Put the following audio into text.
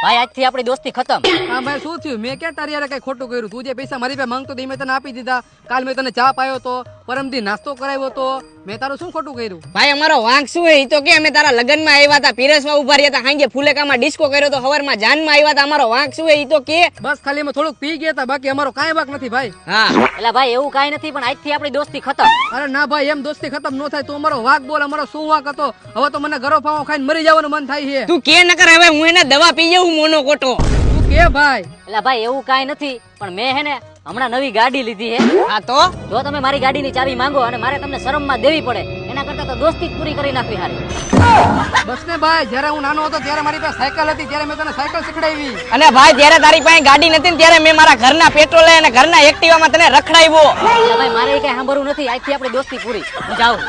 ભાઈ આજથી આપણી દોસ્તી ખતમ. હા ભાઈ શું થયું? મેં ક્યાં તારી યાર કઈ ખોટું કર્યું? તું જે પૈસા મારી પાસે માંગતો મેં તને આપી દીધા. કાલ મેં તને ચા પાયો તો, પરમદી નાસ્તો કરાવ્યો તો. મેં તારું શું ખોટું કર્યું? ભાઈ અમારો વાંક શું હે? ઈ તો કે અમે તારા લગનમાં આવ્યા હતા, પીરસમાં ઉભા રહ્યા હતા, હાંજે ફુલેકામાં ડિસ્કો કર્યો તો, હવારમાં જાનમાં આવ્યા હતા. અમારો વાંક શું હે? ઈ તો કે. બસ ખાલી અમે થોડુંક પી ગયા હતા, બાકી અમારો કાંઈ વાંક નથી ભાઈ. હા એટલે ભાઈ એવું કાંઈ નથી, પણ આજથી આપણી દોસ્તી ખતમ. અરે ના ભાઈ, એમ દોસ્તી ખતમ ન થાય. તું અમારો વાંક બોલ, અમારો શું વાંક હતો? હવે તો મને ગરો ફાવો ખાઈને મરી જવાનું મન થાય છે. તું કે નકર હવે હું એને દવા પી જાઉં મોનો કોટો. તું કે ભાઈ. એટલે ભાઈ એવું કાંઈ નથી, પણ મેં હે ને હમણાં નવી ગાડી લીધી છે. હા તો જો તમે મારી ગાડીની ચાવી માંગો અને મારે તમને શરમમાં દેવી પડે, એના કરતા તો દોસ્તી જ પૂરી કરી નાખવી હારી. બસ ને ભાઈ, જયારે હું નાનો હતો ત્યારે મારી પાસે સાયકલ હતી, ત્યારે મેં તને સાયકલ શીખડાવી. અને ભાઈ જ્યારે તારી પાસે ગાડી નથી ને ત્યારે મેં મારા ઘરના પેટ્રોલ અને ઘરના એક્ટિવામાં તને રખડાવ્યો. એટલે ભાઈ મારે કઈ સાંભળવું નથી, આજથી આપણી દોસ્તી પૂરી. હું જાઉં.